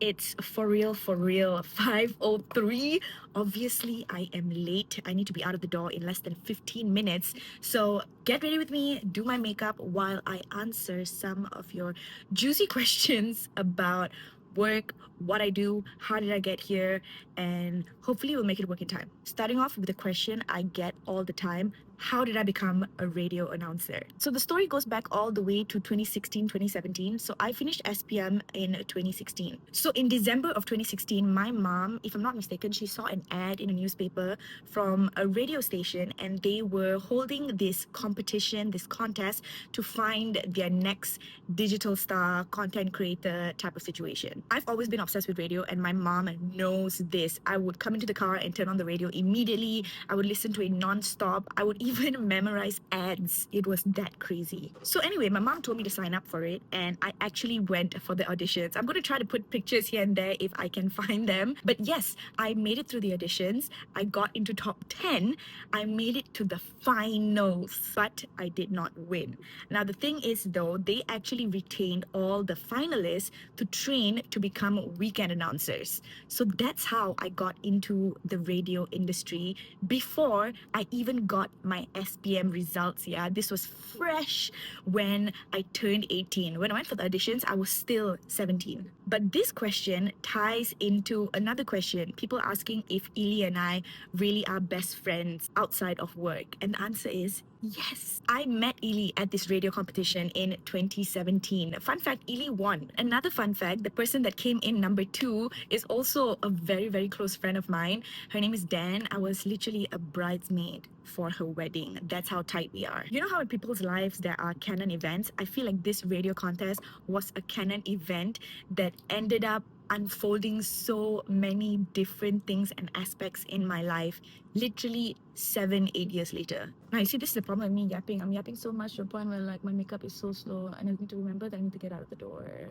It's for real, 5:03. Obviously, I am late. I need to be out of the door in less than 15 minutes. So get ready with me, do my makeup while I answer some of your juicy questions about work, what I do, how did I get here, and hopefully we'll make it work in time. Starting off with a question I get all the time: how did I become a radio announcer? So the story goes back all the way to 2016, 2017. So I finished SPM in 2016. So in December of 2016, my mom, if I'm not mistaken, she saw an ad in a newspaper from a radio station, and they were holding this competition, this contest to find their next digital star, content creator type of situation. I've always been obsessed with radio, and my mom knows this. I would come into the car and turn on the radio immediately. I would listen to it non-stop. I would even memorize ads. It was that crazy. So anyway, my mom told me to sign up for it, and I actually went for the auditions. I'm going to try to put pictures here and there if I can find them. But yes, I made it through the auditions. I got into top 10. I made it to the finals, but I did not win. Now, the thing is, though, they actually retained all the finalists to train to become weekend announcers. So that's how I got into the radio industry before I even got my SPM results. Yeah, this was fresh when I turned 18. When I went for the auditions, I was still 17. But this question ties into another question. People asking if Ili and I really are best friends outside of work. And the answer is yes. I met Ili at this radio competition in 2017. Fun fact, Ili won. Another fun fact, the person that came in number 2 is also a very, very close friend of mine. Her name is Dan. I was literally a bridesmaid for her wedding. That's how tight we are. You know how in people's lives there are canon events? I feel like this radio contest was a canon event that ended up unfolding so many different things and aspects in my life literally 7-8 years later. Now you see, this is the problem with me yapping. I'm yapping so much to the point where like my makeup is so slow and I need to remember that I need to get out of the door.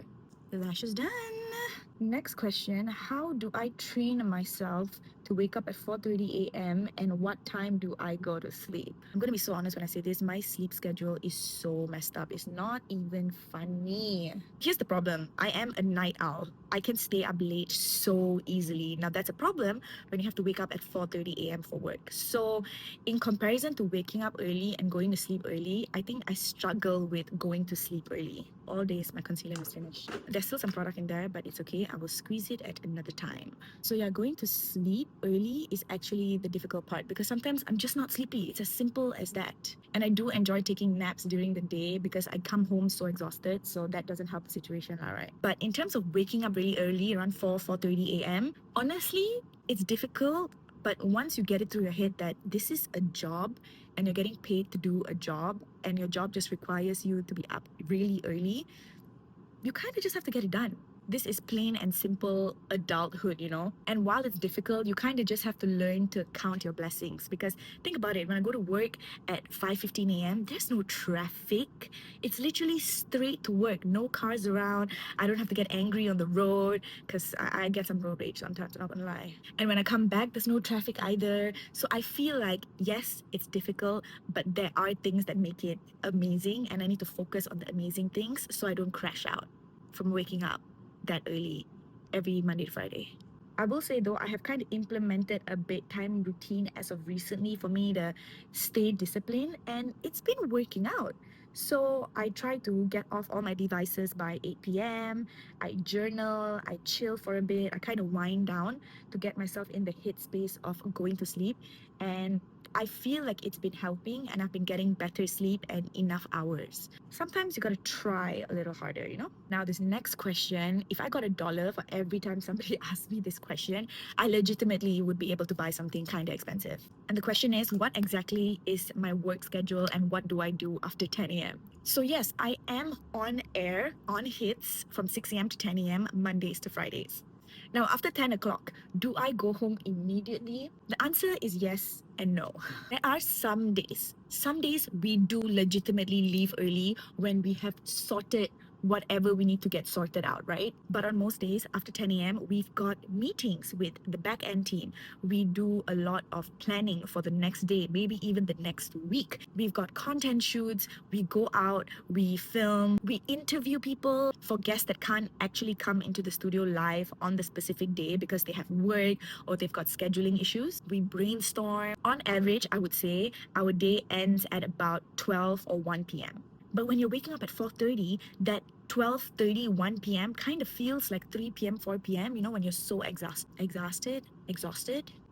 The lash is done. Next question: how do I train myself to wake up at 4:30 a.m. and what time do I go to sleep? I'm gonna be so honest when I say this. My sleep schedule is so messed up. It's not even funny. Here's the problem: I am a night owl. I can stay up late so easily. Now that's a problem when you have to wake up at 4:30 a.m. for work. So in comparison to waking up early and going to sleep early, I think I struggle with going to sleep early. All days my concealer is finished. There's still some product in there, but it's okay. I will squeeze it at another time. So yeah, going to sleep early is actually the difficult part because sometimes I'm just not sleepy. It's as simple as that. And I do enjoy taking naps during the day because I come home so exhausted, so that doesn't help the situation, alright. But in terms of waking up really early, around 4:30 a.m., honestly, it's difficult. But once you get it through your head that this is a job and you're getting paid to do a job and your job just requires you to be up really early, you kind of just have to get it done. This is plain and simple adulthood, you know? And while it's difficult, you kind of just have to learn to count your blessings. Because think about it, when I go to work at 5:15 a.m., there's no traffic. It's literally straight to work, no cars around. I don't have to get angry on the road because I get some road rage sometimes, I'm not gonna lie. And when I come back, there's no traffic either. So I feel like, yes, it's difficult, but there are things that make it amazing, and I need to focus on the amazing things so I don't crash out from waking up that early every Monday to Friday. I will say though, I have kind of implemented a bedtime routine as of recently for me to stay disciplined, and it's been working out. So I try to get off all my devices by 8 p.m. I journal, I chill for a bit, I kind of wind down to get myself in the headspace of going to sleep. And I feel like it's been helping, and I've been getting better sleep and enough hours. Sometimes you gotta try a little harder, you know? Now, this next question, if I got $1 for every time somebody asks me this question, I legitimately would be able to buy something kind of expensive. And the question is, what exactly is my work schedule and what do I do after 10 a.m.? So yes, I am on air, on hits from 6 a.m. to 10 a.m. Mondays to Fridays. Now, after 10 o'clock, do I go home immediately? The answer is yes and no. There are some days we do legitimately leave early when we have sorted whatever we need to get sorted out, right? But on most days after 10 a.m., we've got meetings with the back end team. We do a lot of planning for the next day, maybe even the next week. We've got content shoots, we go out, we film, we interview people for guests that can't actually come into the studio live on the specific day because they have work or they've got scheduling issues. We brainstorm. On average, I would say our day ends at about 12 or 1 p.m. But when you're waking up at 4:30, that 12:30, 1 p.m. kind of feels like 3 p.m., 4 p.m., you know, when you're so exhausted.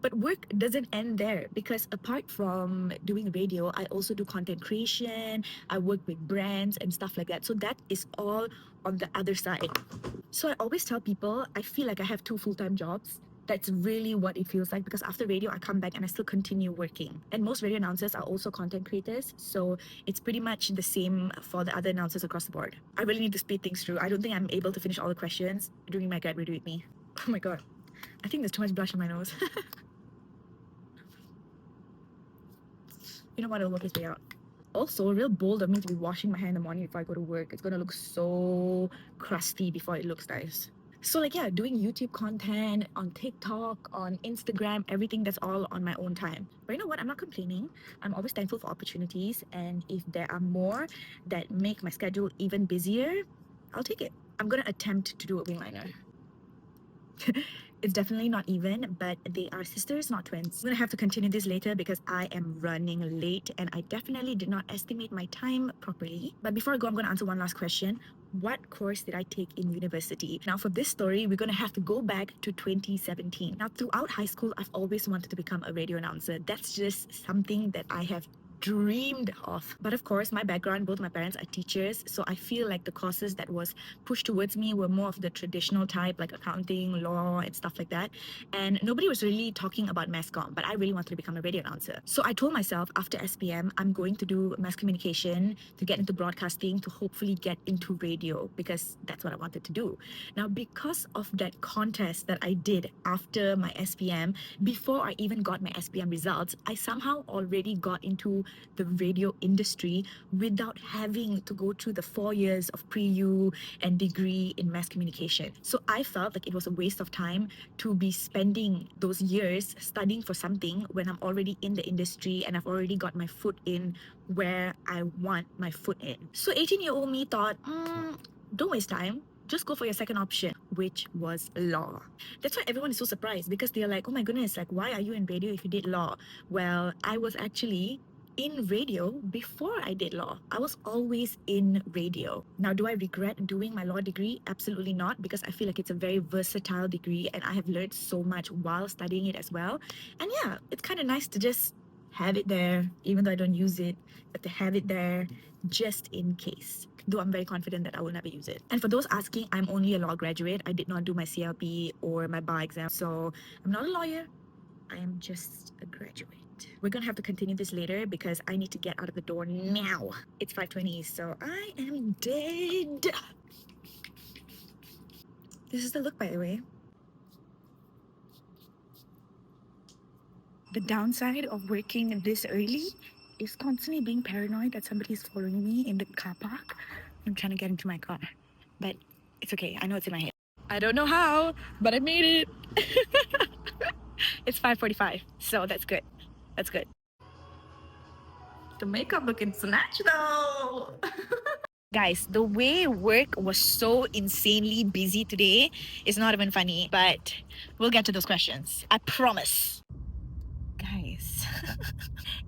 But work doesn't end there because apart from doing radio, I also do content creation, I work with brands and stuff like that. So that is all on the other side. So I always tell people I feel like I have two full-time jobs. That's really what it feels like because after radio, I come back and I still continue working. And most radio announcers are also content creators. So it's pretty much the same for the other announcers across the board. I really need to speed things through. I don't think I'm able to finish all the questions during my Get Ready With Me. Oh my God. I think there's too much blush on my nose. You know what? It'll work its way out. Also, real bold of me to be washing my hair in the morning before I go to work. It's gonna look so crusty before it looks nice. So like, yeah, doing YouTube content on TikTok, on Instagram, everything, that's all on my own time. But you know what? I'm not complaining. I'm always thankful for opportunities. And if there are more that make my schedule even busier, I'll take it. I'm gonna attempt to do a wing liner. It's definitely not even, but they are sisters, not twins. I'm gonna have to continue this later because I am running late and I definitely did not estimate my time properly. But before I go, I'm gonna answer one last question. What course did I take in university? Now for this story, we're gonna have to go back to 2017. Now throughout high school, I've always wanted to become a radio announcer. That's just something that I have dreamed of. But of course, my background, both my parents are teachers, so I feel like the courses that was pushed towards me were more of the traditional type, like accounting, law, and stuff like that. And nobody was really talking about mass comm, but I really wanted to become a radio announcer. So I told myself after SPM, I'm going to do mass communication to get into broadcasting to hopefully get into radio because that's what I wanted to do. Now, because of that contest that I did after my SPM, before I even got my SPM results, I somehow already got into the radio industry without having to go through the 4 years of pre-U and degree in mass communication. So I felt like it was a waste of time to be spending those years studying for something when I'm already in the industry and I've already got my foot in where I want my foot in. So 18-year-old me thought, don't waste time. Just go for your second option, which was law. That's why everyone is so surprised because they're like, oh my goodness, like, why are you in radio if you did law? Well, I was actually in radio before I did law. I was always in radio. Now, do I regret doing my law degree? Absolutely not, because I feel like it's a very versatile degree and I have learned so much while studying it as well. And yeah, it's kind of nice to just have it there, even though I don't use it, but to have it there just in case. Though I'm very confident that I will never use it. And for those asking, I'm only a law graduate. I did not do my CLP or my bar exam, so I'm not a lawyer. I am just a graduate. We're gonna have to continue this later because I need to get out of the door now. It's 5:20, so I am dead. This is the look, by the way. The downside of working this early is constantly being paranoid that somebody is following me in the car park. I'm trying to get into my car, but it's okay. I know it's in my head. I don't know how, but I made it. It's 5:45, so that's good. That's good. The makeup looking snatched though. Guys, the way work was so insanely busy today is not even funny, but we'll get to those questions. I promise. Guys,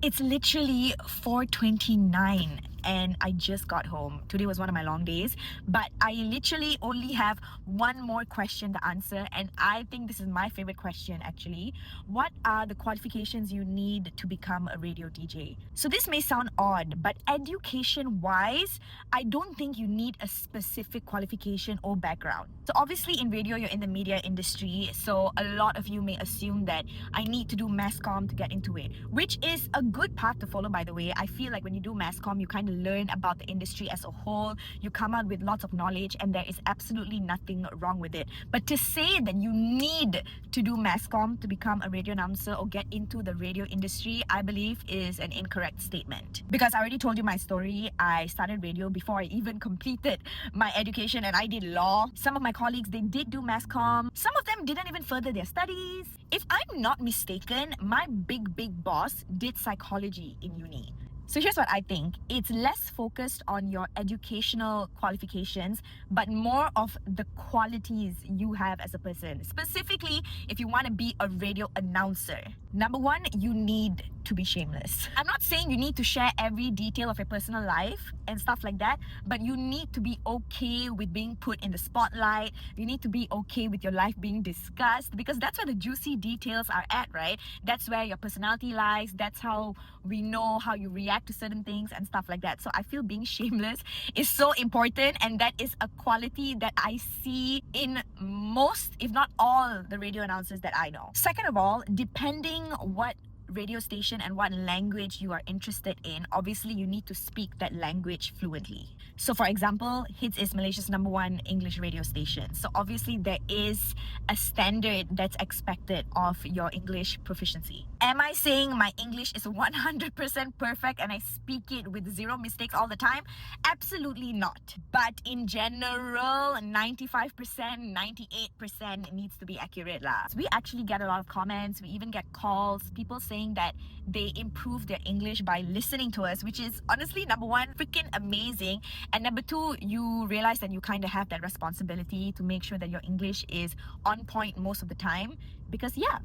it's literally 4:29 and I just got home. Today was one of my long days, but I literally only have one more question to answer, and I think this is my favorite question actually. What are the qualifications you need to become a radio DJ? So this may sound odd, but education wise, I don't think you need a specific qualification or background. So obviously in radio, you're in the media industry, so a lot of you may assume that I need to do mass comm to get into it. right? Which is a good path to follow, by the way. I feel like when you do mass comm, you kind of learn about the industry as a whole. You come out with lots of knowledge, and there is absolutely nothing wrong with it. But to say that you need to do mass comm to become a radio announcer or get into the radio industry, I believe is an incorrect statement. Because I already told you my story. I started radio before I even completed my education, and I did law. Some of my colleagues, they did do mass comm. Some of them didn't even further their studies. If I'm not mistaken, my big boss did psychology in uni. So here's what I think. It's less focused on your educational qualifications, but more of the qualities you have as a person. Specifically, if you want to be a radio announcer. Number one, you need to be shameless. I'm not saying you need to share every detail of your personal life and stuff like that, but you need to be okay with being put in the spotlight. You need to be okay with your life being discussed, because that's where the juicy details are at, right? That's where your personality lies. That's how we know how you react to certain things and stuff like that. So I feel being shameless is so important, and that is a quality that I see in most, if not all, the radio announcers that I know. Second of all, depending what radio station and what language you are interested in, obviously you need to speak that language fluently. So for example, Hitz is Malaysia's #1 English radio station. So obviously there is a standard that's expected of your English proficiency. Am I saying my English is 100% perfect and I speak it with zero mistakes all the time? Absolutely not. But in general, 95%, 98% needs to be accurate lah. So we actually get a lot of comments. We even get calls, people saying that they improve their English by listening to us, which is honestly, number one, freaking amazing. And number two, you realize that you kind of have that responsibility to make sure that your English is on point most of the time. Because yeah,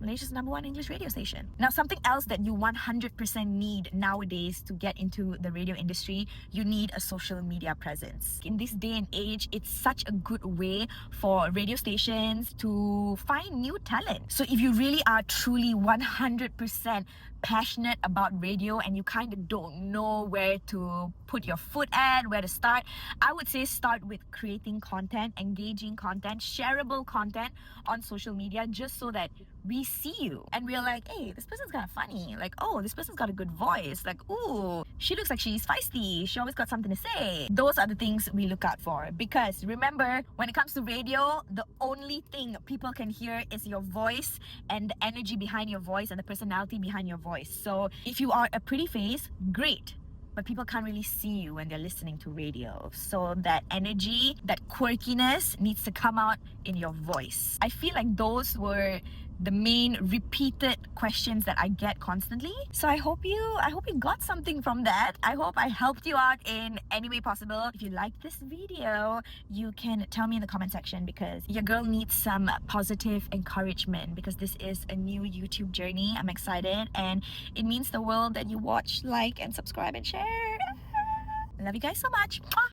Malaysia's #1 English radio station. Now, something else that you 100% need nowadays to get into the radio industry, you need a social media presence. In this day and age, it's such a good way for radio stations to find new talent. So if you really are truly 100% passionate about radio and you kind of don't know where to put your foot at, where to start, I would say start with creating content, engaging content, shareable content on social media, just so that we see you and we're like, hey, this person's kind of funny. Like, oh, this person's got a good voice. Like, ooh, she looks like she's feisty. She always got something to say. Those are the things we look out for. Because remember, when it comes to radio, the only thing people can hear is your voice and the energy behind your voice and the personality behind your voice. So if you are a pretty face, great. But people can't really see you when they're listening to radio. So that energy, that quirkiness needs to come out in your voice. I feel like those were the main repeated questions that I get constantly. So I hope you got something from that. I hope I helped you out in any way possible. If you like this video, you can tell me in the comment section, because your girl needs some positive encouragement, because this is a new YouTube journey. I'm excited, and it means the world that you watch, like, and subscribe and share. Love you guys so much. Mwah!